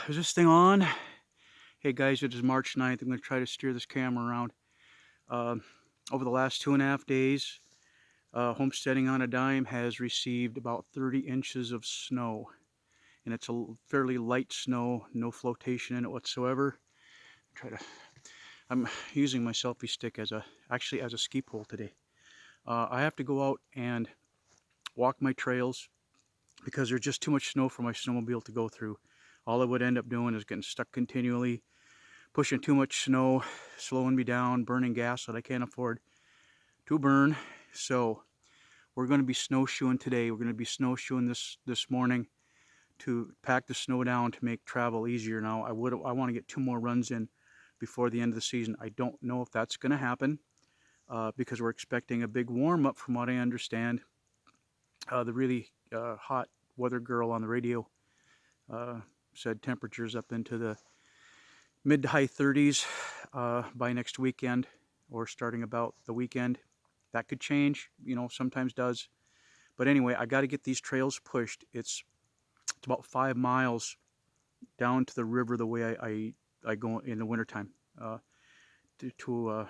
Is this thing on? Hey guys, it is March 9th. I'm going to try to steer this camera around. Uh, Over the last 2.5 days, Homesteading on a Dime has received about 30 inches of snow. And it's a fairly light snow, no flotation in it whatsoever. I'm using my selfie stick actually as a ski pole today. I have to go out and walk my trails because there's just too much snow for my snowmobile to go through. All I would end up doing is getting stuck continually, pushing too much snow, slowing me down, burning gas that I can't afford to burn. So we're going to be snowshoeing today. We're going to be snowshoeing this morning to pack the snow down to make travel easier. Now I want to get 2 more runs in before the end of the season. I don't know if that's going to happen because we're expecting a big warm up from what I understand. The really hot weather girl on the radio said temperatures up into the mid to high 30s by next weekend, or starting about the weekend. That could change, sometimes does. But anyway, I got to get these trails pushed. It's about 5 miles down to the river the way I go in the wintertime to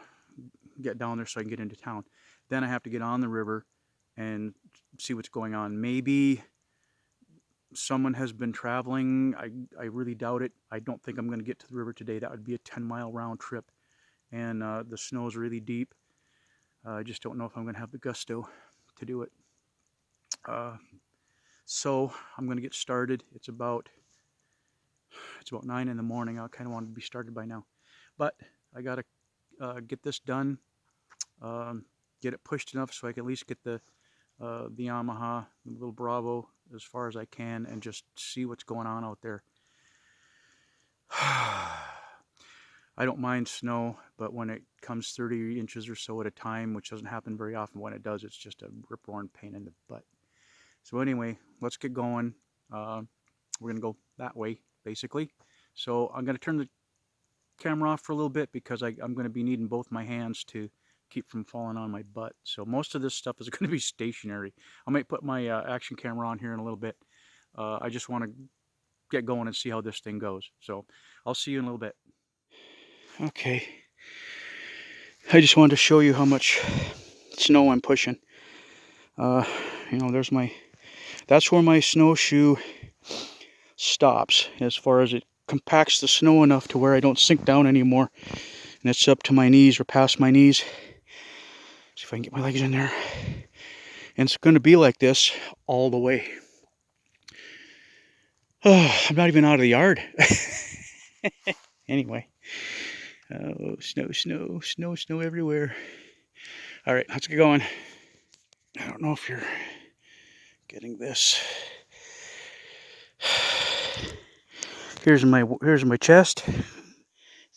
get down there so I can get into town. Then I have to get on the river and see what's going on. Maybe someone has been traveling. I really doubt it. I don't think I'm going to get to the river today. That would be a 10-mile round trip, and the snow is really deep. I just don't know if I'm going to have the gusto to do it. So I'm going to get started. It's about 9 in the morning. I kind of wanted to be started by now, but I got to get this done, get it pushed enough so I can at least get the Yamaha, the little Bravo, as far as I can, and just see what's going on out there. I don't mind snow, but when it comes 30 inches or so at a time, which doesn't happen very often, when it does, it's just a rip-roaring pain in the butt. So anyway, let's get going. We're going to go that way, basically. So I'm going to turn the camera off for a little bit because I'm going to be needing both my hands to keep from falling on my butt. So most of this stuff is going to be stationary. I might put my action camera on here in a little bit. I just want to get going and see how this thing goes. So I'll see you in a little bit. Okay. I just wanted to show you how much snow I'm pushing. That's where my snowshoe stops, as far as it compacts the snow enough to where I don't sink down anymore. And it's up to my knees or past my knees. See if I can get my legs in there. And it's going to be like this all the way. I'm not even out of the yard. Anyway. Oh, snow everywhere. All right, let's get going. I don't know if you're getting this. Here's my chest.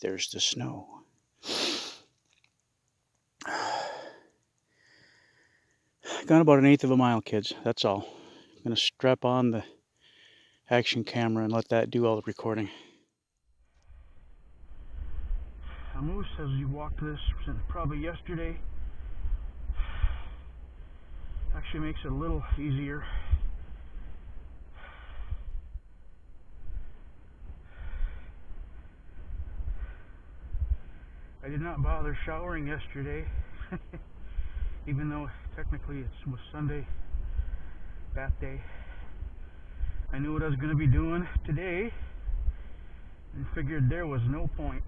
There's the snow. Gone about 1/8 of a mile, kids. That's all. I'm gonna strap on the action camera and let that do all the recording. Moose says you walked this since probably yesterday. Actually makes it a little easier. I did not bother showering yesterday, even though technically it was Sunday, bath day. I knew what I was going to be doing today and figured there was no point.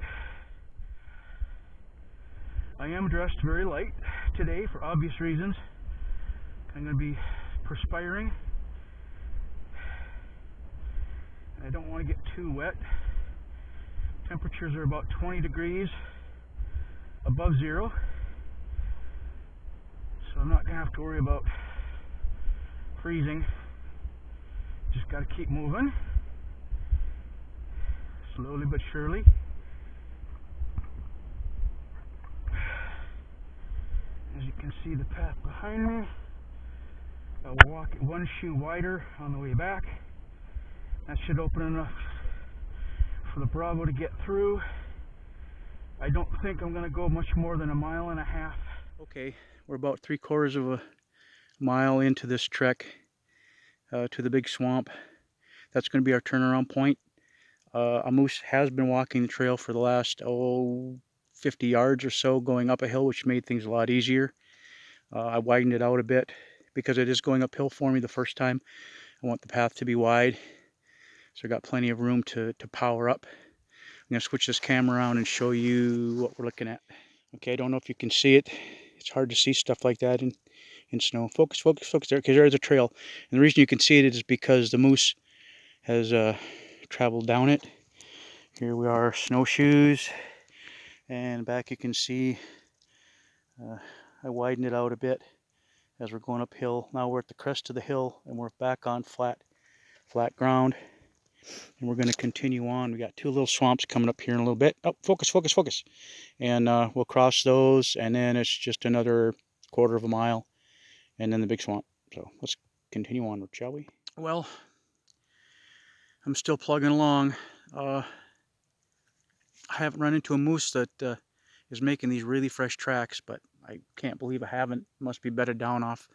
I am dressed very light today for obvious reasons. I'm going to be perspiring. I don't want to get too wet. Temperatures are about 20 degrees above zero, so I'm not going to have to worry about freezing. Just got to keep moving, slowly but surely. As you can see, the path behind me, I'll walk it 1 shoe wider on the way back. That should open enough for the Bravo to get through. I don't think I'm going to go much more than 1.5 miles. Okay, we're about 3/4 of a mile into this trek to the big swamp. That's going to be our turnaround point. A moose has been walking the trail for the last 50 yards or so going up a hill, which made things a lot easier. I widened it out a bit because it is going uphill for me the first time. I want the path to be wide, so I got plenty of room to power up. I'm going to switch this camera around and show you what we're looking at. Okay, I don't know if you can see it. It's hard to see stuff like that in snow. Focus, focus, focus there, because there's a trail. And the reason you can see it is because the moose has traveled down it. Here we are, snowshoes. And back you can see I widened it out a bit as we're going uphill. Now we're at the crest of the hill and we're back on flat ground. And we're going to continue on. We got two little swamps coming up here in a little bit. Oh, focus, focus, focus. And we'll cross those, and then it's just another quarter of a mile, and then the big swamp. So let's continue onward, shall we? Well, I'm still plugging along. I haven't run into a moose that is making these really fresh tracks, but I can't believe I haven't. It must be bedded down off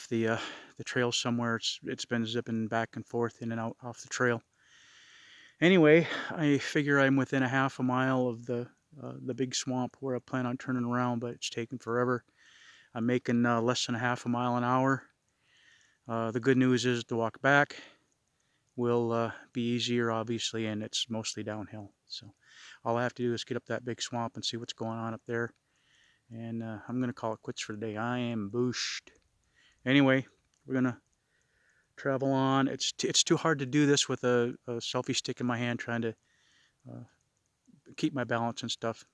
the trail somewhere. It's been zipping back and forth in and out off the trail. Anyway, I figure I'm within a half a mile of the big swamp where I plan on turning around, but it's taking forever. I'm making less than a half a mile an hour. The good news is the walk back will be easier, obviously, and it's mostly downhill. So all I have to do is get up that big swamp and see what's going on up there. And I'm going to call it quits for the day. I am booshed. Anyway, we're going to travel on. It's too hard to do this with a selfie stick in my hand, trying to keep my balance and stuff.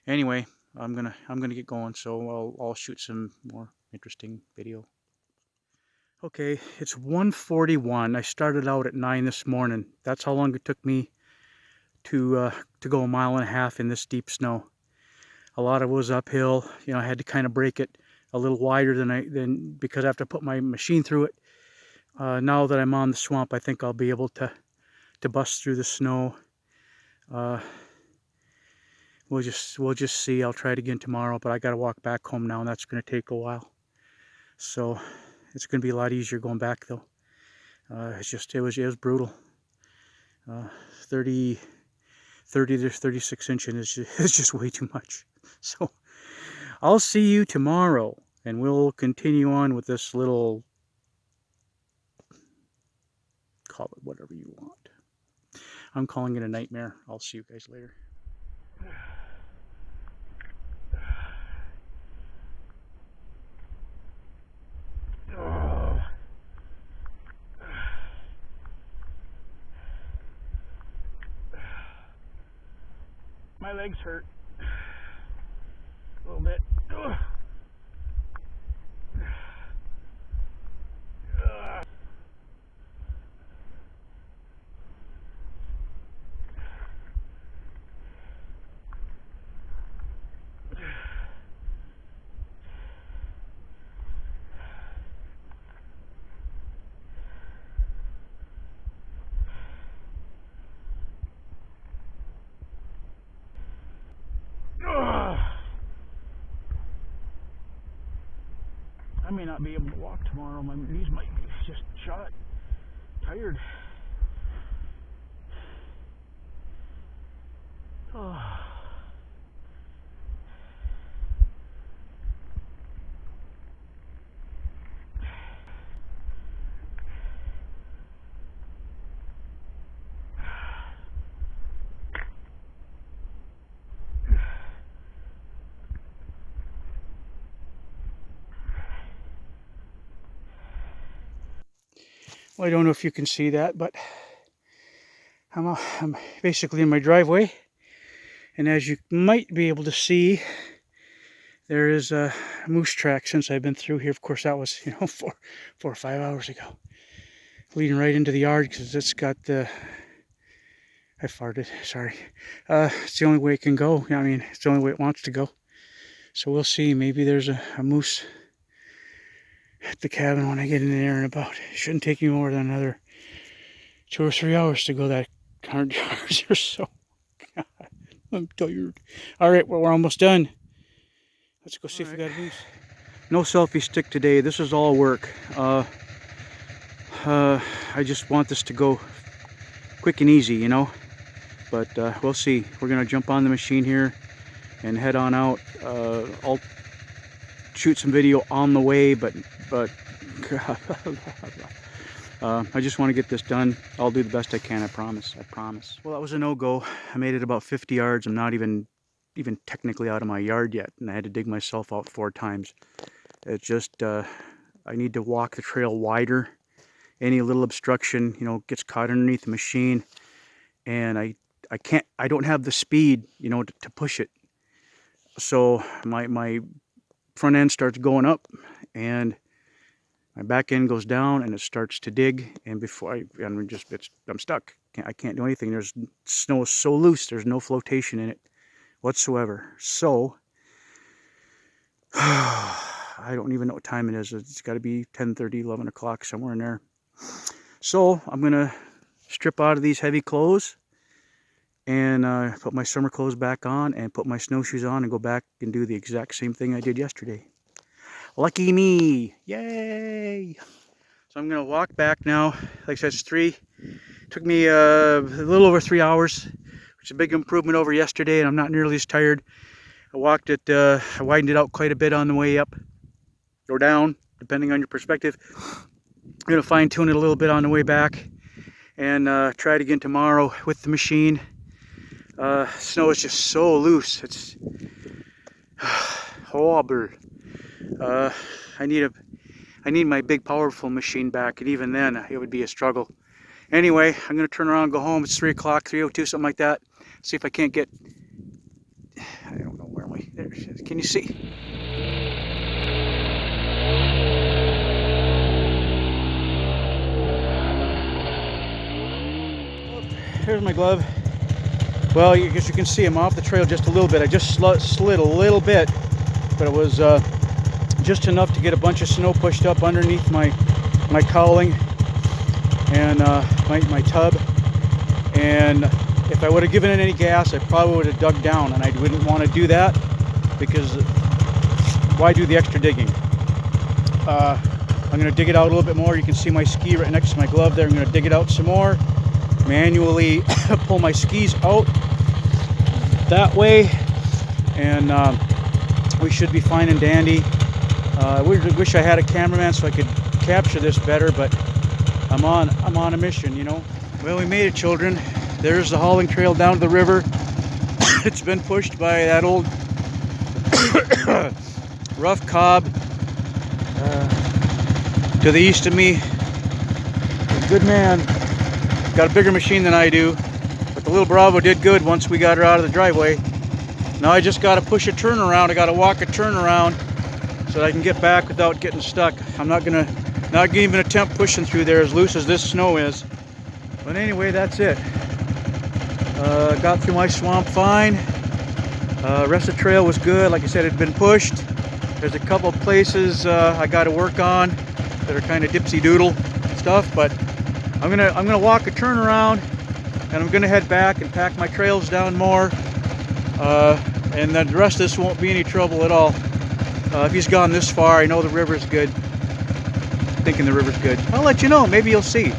Anyway, I'm gonna get going, so I'll shoot some more interesting video. Okay, it's 1:41. I started out at 9 this morning. That's how long it took me to go a mile and a half in this deep snow. A lot of it was uphill. You know, I had to kind of break it a little wider than because I have to put my machine through it. Now that I'm on the swamp, I think I'll be able to bust through the snow. We'll just see. I'll try it again tomorrow, but I got to walk back home now, and that's going to take a while. So it's going to be a lot easier going back, though. It was brutal. 30 to 36 inches is just way too much. So I'll see you tomorrow, and we'll continue on with this little, call it whatever you want. I'm calling it a nightmare. I'll see you guys later. My legs hurt a little bit. I may not be able to walk tomorrow. My knees might be just shot. Tired. Oh. Well, I don't know if you can see that, but I'm basically in my driveway, and as you might be able to see, there is a moose track since I've been through here. Of course, that was 4 or 5 hours ago, leading right into the yard because it's got the. I farted. Sorry. It's the only way it can go. I mean, it's the only way it wants to go. So we'll see. Maybe there's a moose at the cabin when I get in there in about. It shouldn't take me more than another 2 or 3 hours to go that 100 yards or so. God, I'm tired. All right, well, we're almost done. Let's go see if we got a moose. No selfie stick today. This is all work. I just want this to go quick and easy, you know. But we'll see. We're gonna jump on the machine here and head on out. I'll shoot some video on the way, but I just want to get this done. I'll do the best I can, I promise. Well, that was a no-go. I made it about 50 yards. I'm not even technically out of my yard yet, and I had to dig myself out 4 times. It's just I need to walk the trail wider. Any little obstruction, you know, gets caught underneath the machine, and I don't have the speed, you know, to push it. So my front end starts going up, and my back end goes down, and it starts to dig. And before I'm stuck. I can't do anything. There's snow so loose. There's no flotation in it whatsoever. So I don't even know what time it is. It's got to be 10:30, 11 o'clock, somewhere in there. So I'm gonna strip out of these heavy clothes and put my summer clothes back on and put my snowshoes on and go back and do the exact same thing I did yesterday. Lucky me! Yay! So I'm gonna walk back now. Like I said, took me a little over 3 hours, which is a big improvement over yesterday, and I'm not nearly as tired. I walked it, I widened it out quite a bit on the way up or down, depending on your perspective. I'm gonna fine tune it a little bit on the way back and try it again tomorrow with the machine. Snow is just so loose. It's horrible. I need my big powerful machine back, and even then it would be a struggle. Anyway, I'm gonna turn around and go home. It's 3 o'clock, 3:02, something like that. See if I can't get, I don't know, where am I? There she is. Can you see? Here's my glove. Well, I guess you can see I'm off the trail just a little bit. I just slid a little bit, but it was just enough to get a bunch of snow pushed up underneath my cowling and my tub. And if I would have given it any gas, I probably would have dug down, and I wouldn't want to do that because why do the extra digging? I'm going to dig it out a little bit more. You can see my ski right next to my glove there. I'm going to dig it out some more, manually pull my skis out that way, and we should be fine and dandy. I wish I had a cameraman so I could capture this better, but I'm on a mission, you know. Well, we made it, children. There's the hauling trail down to the river. It's been pushed by that old rough cob to the east of me. A good man. Got a bigger machine than I do, but the little Bravo did good once we got her out of the driveway. Now I just got to push a turnaround. I got to walk a turnaround so that I can get back without getting stuck. I'm not gonna even attempt pushing through there as loose as this snow is. But anyway, that's it. Got through my swamp fine. Rest of the trail was good. Like I said, it had been pushed. There's a couple of places I got to work on that are kind of dipsy doodle stuff, but I'm gonna walk a turnaround, and I'm gonna head back and pack my trails down more, and then the rest of this won't be any trouble at all. If he's gone this far, I know the river's good. Thinking the river's good. I'll let you know. Maybe you'll see.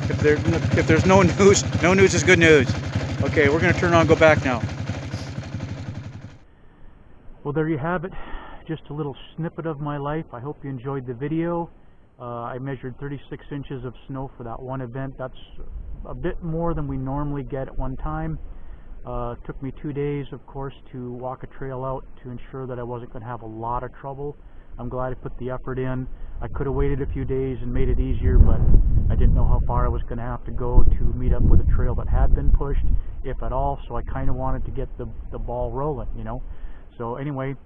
If there's no news is good news. Okay, we're gonna turn on and go back now. Well, there you have it. Just a little snippet of my life. I hope you enjoyed the video. I measured 36 inches of snow for that one event. That's a bit more than we normally get at one time. Took me 2 days, of course, to walk a trail out to ensure that I wasn't going to have a lot of trouble. I'm glad I put the effort in. I could have waited a few days and made it easier, but I didn't know how far I was going to have to go to meet up with a trail that had been pushed, if at all, so I kind of wanted to get the ball rolling, you know. So anyway,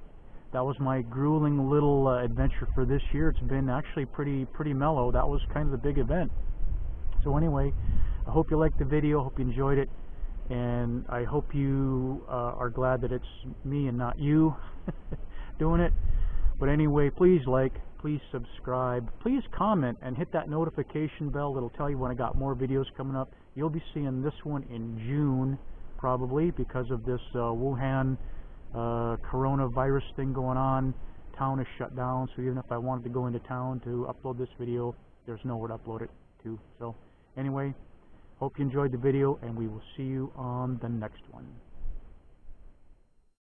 that was my grueling little adventure for this year. It's been actually pretty mellow. That was kind of the big event. So anyway, I hope you liked the video. Hope you enjoyed it, and I hope you are glad that it's me and not you doing it. But anyway, please like, please subscribe, please comment, and hit that notification bell. It'll tell you when I got more videos coming up. You'll be seeing this one in June, probably, because of this Wuhan coronavirus thing going on. Town is shut down, so even if I wanted to go into town to upload this video, there's nowhere to upload it to. So anyway, Hope you enjoyed the video, and we will see you on the next one.